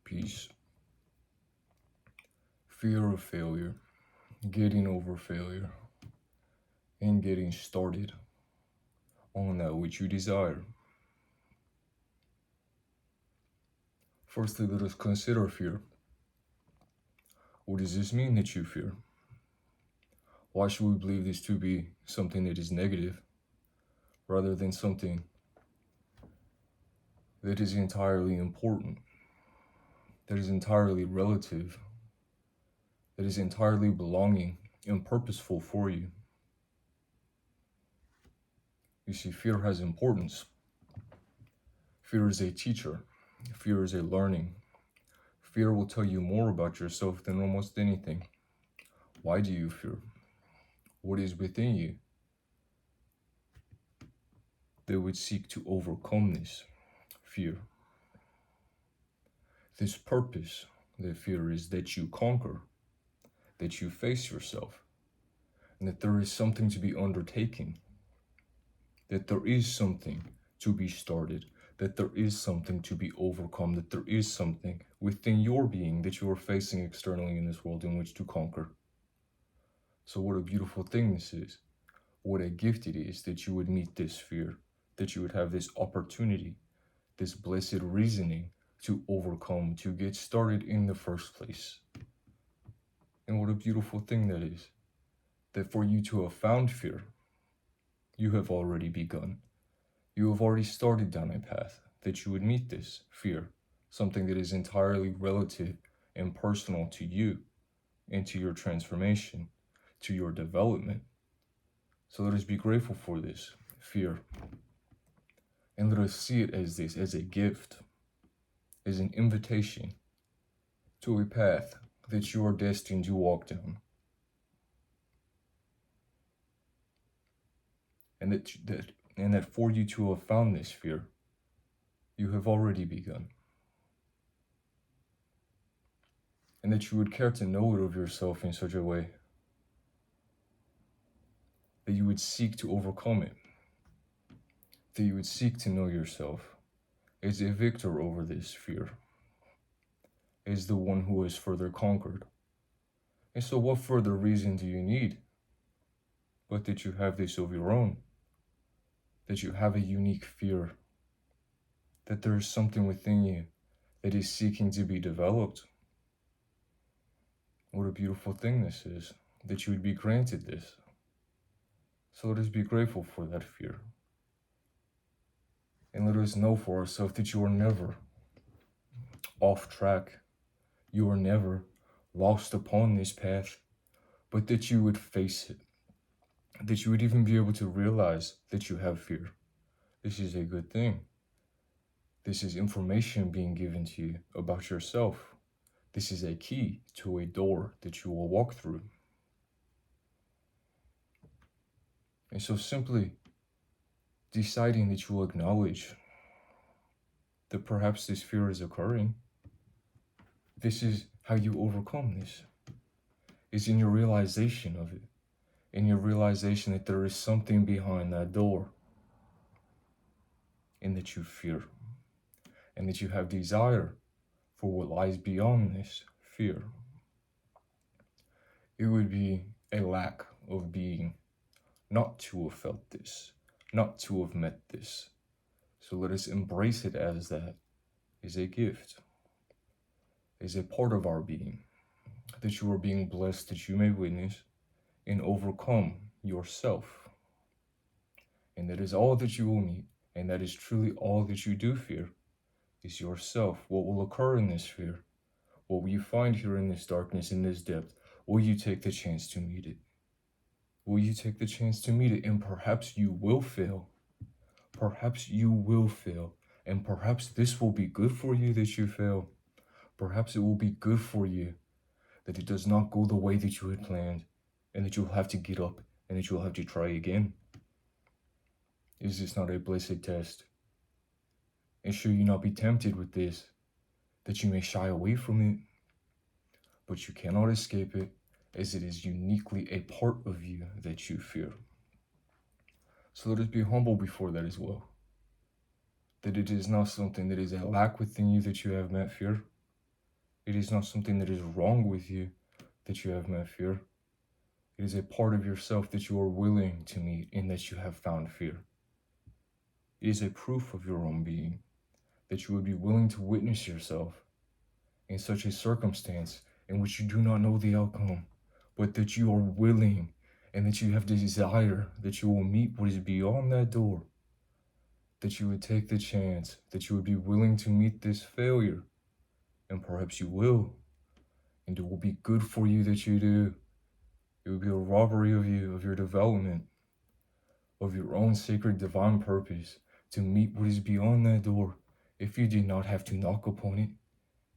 peace. Fear of failure, getting over failure, and getting started on that which you desire. Firstly, let us consider fear. What does this mean that you fear? Why should we believe this to be something that is negative rather than something that is entirely important, that is entirely relative, that is entirely belonging and purposeful for you? You see, fear has importance. Fear is a teacher. Fear is a learning. Fear will tell you more about yourself than almost anything. Why do you fear? What is within you that would seek to overcome this fear? This purpose that fear is that you conquer, that you face yourself, and that there is something to be undertaken, that there is something to be started, that there is something to be overcome, that there is something within your being that you are facing externally in this world in which to conquer. So what a beautiful thing this is. What a gift it is that you would meet this fear, that you would have this opportunity, this blessed reasoning to overcome, to get started in the first place. And what a beautiful thing that is, that for you to have found fear, you have already begun. You have already started down a path that you would meet this fear, something that is entirely relative and personal to you and to your transformation, to your development. So let us be grateful for this fear. And let us see it as this, as a gift, as an invitation to a path that you are destined to walk down. And that for you to have found this fear, you have already begun. And that you would care to know it of yourself in such a way that you would seek to overcome it, that you would seek to know yourself as a victor over this fear, as the one who has further conquered. And so what further reason do you need but that you have this of your own, that you have a unique fear, that there is something within you that is seeking to be developed? What a beautiful thing this is, that you would be granted this. So let us be grateful for that fear. And let us know for ourselves that you are never off track. You are never lost upon this path, but that you would face it, that you would even be able to realize that you have fear. This is a good thing. This is information being given to you about yourself. This is a key to a door that you will walk through. And so simply deciding that you will acknowledge that perhaps this fear is occurring, this is how you overcome this, is in your realization of it, in your realization that there is something behind that door, and that you fear, and that you have desire for what lies beyond this fear. It would be a lack of being not to have felt this, not to have met this. So let us embrace it as that, as a gift, as a part of our being, that you are being blessed, that you may witness and overcome yourself. And that is all that you will meet, and that is truly all that you do fear, is yourself. What will occur in this fear? What will you find here in this darkness, in this depth? Will you take the chance to meet it? Will you take the chance to meet it? And perhaps you will fail. Perhaps you will fail. And perhaps this will be good for you that you fail. Perhaps it will be good for you that it does not go the way that you had planned, and that you'll have to get up, and that you'll have to try again. Is this not a blessed test? And should you not be tempted with this, that you may shy away from it? But you cannot escape it, as it is uniquely a part of you that you fear. So let us be humble before that as well. That it is not something that is a lack within you that you have met fear, It is not something that is wrong with you that you have met fear. It is a part of yourself that you are willing to meet and that you have found fear. It is a proof of your own being that you would be willing to witness yourself in such a circumstance in which you do not know the outcome, but that you are willing and that you have desire that you will meet what is beyond that door, that you would take the chance, that you would be willing to meet this failure, and perhaps you will, and it will be good for you that you do. It will be a robbery of you, of your development, of your own sacred divine purpose, to meet what is beyond that door. If you did not have to knock upon it,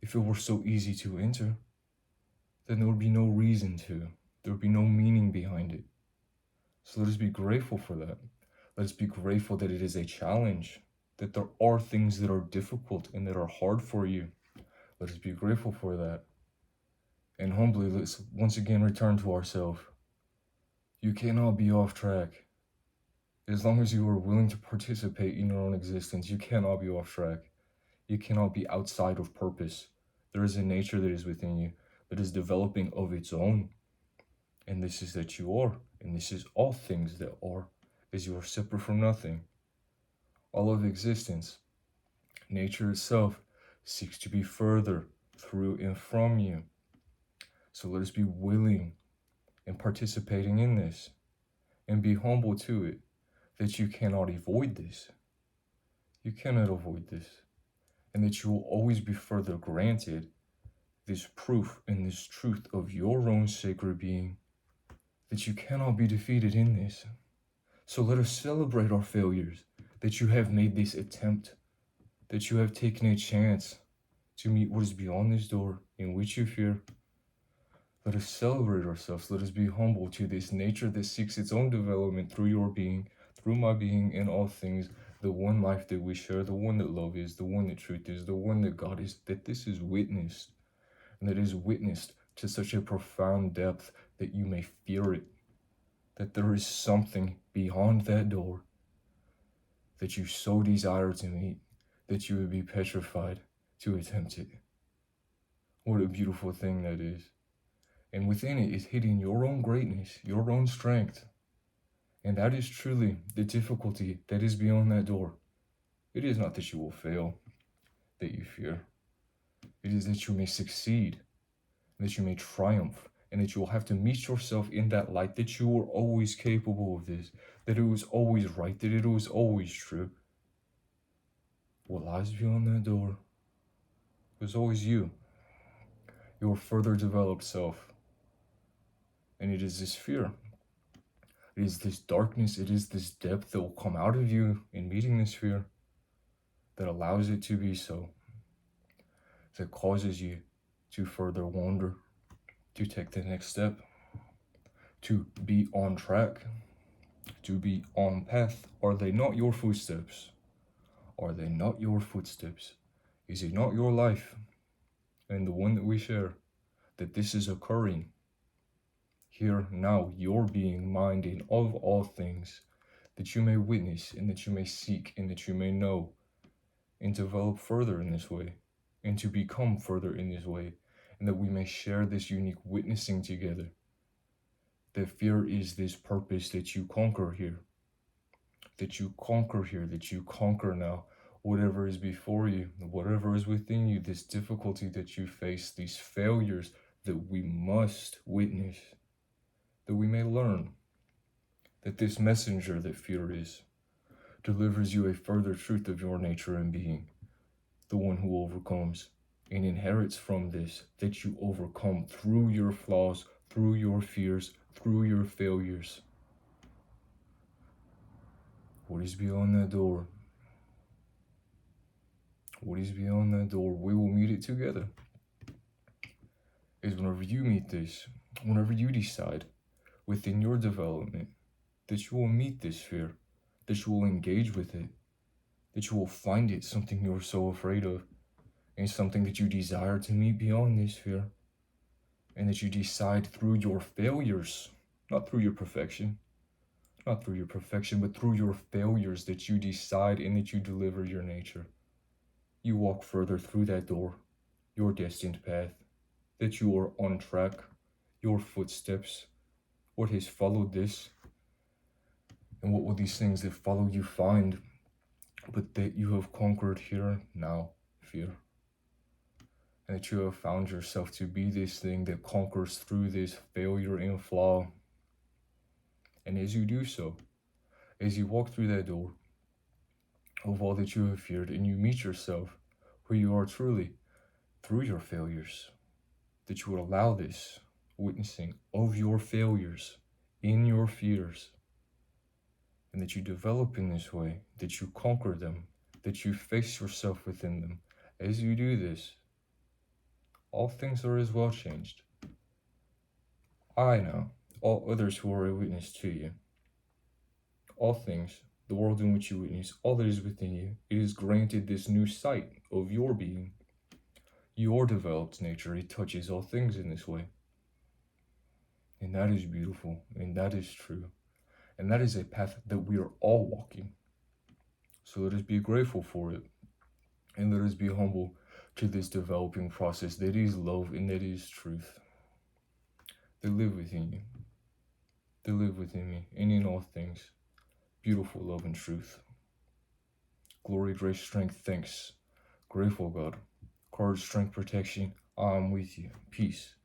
if it were so easy to enter, then there would be no reason to. There would be no meaning behind it. So let us be grateful for that. Let us be grateful that it is a challenge, that there are things that are difficult and that are hard for you. Let us be grateful for that. And humbly, let's once again return to ourselves. You cannot be off track. As long as you are willing to participate in your own existence, you cannot be off track. You cannot be outside of purpose. There is a nature that is within you that is developing of its own. And this is that you are, and this is all things that are, as you are separate from nothing. All of existence, nature itself, seeks to be further through and from you. So let us be willing and participating in this, and be humble to it, that you cannot avoid this. You cannot avoid this, and that you will always be further granted this proof and this truth of your own sacred being, that you cannot be defeated in this. So let us celebrate our failures, that you have made this attempt, that you have taken a chance to meet what is beyond this door in which you fear. Let us celebrate ourselves. Let us be humble to this nature that seeks its own development through your being, through my being, in all things. The one life that we share, the one that love is, the one that truth is, the one that God is, that this is witnessed, and that is witnessed to such a profound depth that you may fear it, that there is something beyond that door that you so desire to meet, that you would be petrified to attempt it. What a beautiful thing that is. And within it is hidden your own greatness, your own strength. And that is truly the difficulty that is beyond that door. It is not that you will fail, that you fear. It is that you may succeed, that you may triumph, and that you will have to meet yourself in that light, that you were always capable of this, that it was always right, that it was always true. What lies beyond that door was always you, your further developed self. And it is this fear, it is this darkness, it is this depth that will come out of you in meeting this fear that allows it to be so, that causes you to further wander, to take the next step, to be on track, to be on path. Are they not your footsteps? Are they not your footsteps? Is it not your life and the one that we share that this is occurring? Here now, your being minded of all things, that you may witness and that you may seek and that you may know and develop further in this way and to become further in this way, and that we may share this unique witnessing together. That fear is this purpose that you conquer here, that you conquer here, that you conquer now whatever is before you, whatever is within you, this difficulty that you face, these failures that we must witness, that we may learn that this messenger that fear is delivers you a further truth of your nature and being, the one who overcomes and inherits from this, that you overcome through your flaws, through your fears, through your failures. What is beyond that door? What is beyond that door? We will meet it together. Is whenever you meet this, whenever you decide within your development that you will meet this fear, that you will engage with it, that you will find it something you're so afraid of, and something that you desire to meet beyond this fear, and that you decide through your failures, not through your perfection, but through your failures, that you decide and that you deliver your nature. You walk further through that door, your destined path, that you are on track, your footsteps, what has followed this, and what will these things that follow you find, but that you have conquered here now, fear. And that you have found yourself to be this thing that conquers through this failure and flaw. And as you do so, as you walk through that door of all that you have feared, and you meet yourself where you are truly through your failures, that you would allow this witnessing of your failures in your fears, and that you develop in this way, that you conquer them, that you face yourself within them. As you do this, all things are as well changed. I know, all others who are a witness to you, all things, the world in which you witness, all that is within you, it is granted this new sight of your being, your developed nature. It touches all things in this way. And that is beautiful, and that is true. And that is a path that we are all walking. So let us be grateful for it. And let us be humble to this developing process that is love and that is truth. They live within you. They live within me. And in all things, beautiful love and truth. Glory, grace, strength, thanks. Grateful God. Courage, strength, protection. I am with you. Peace.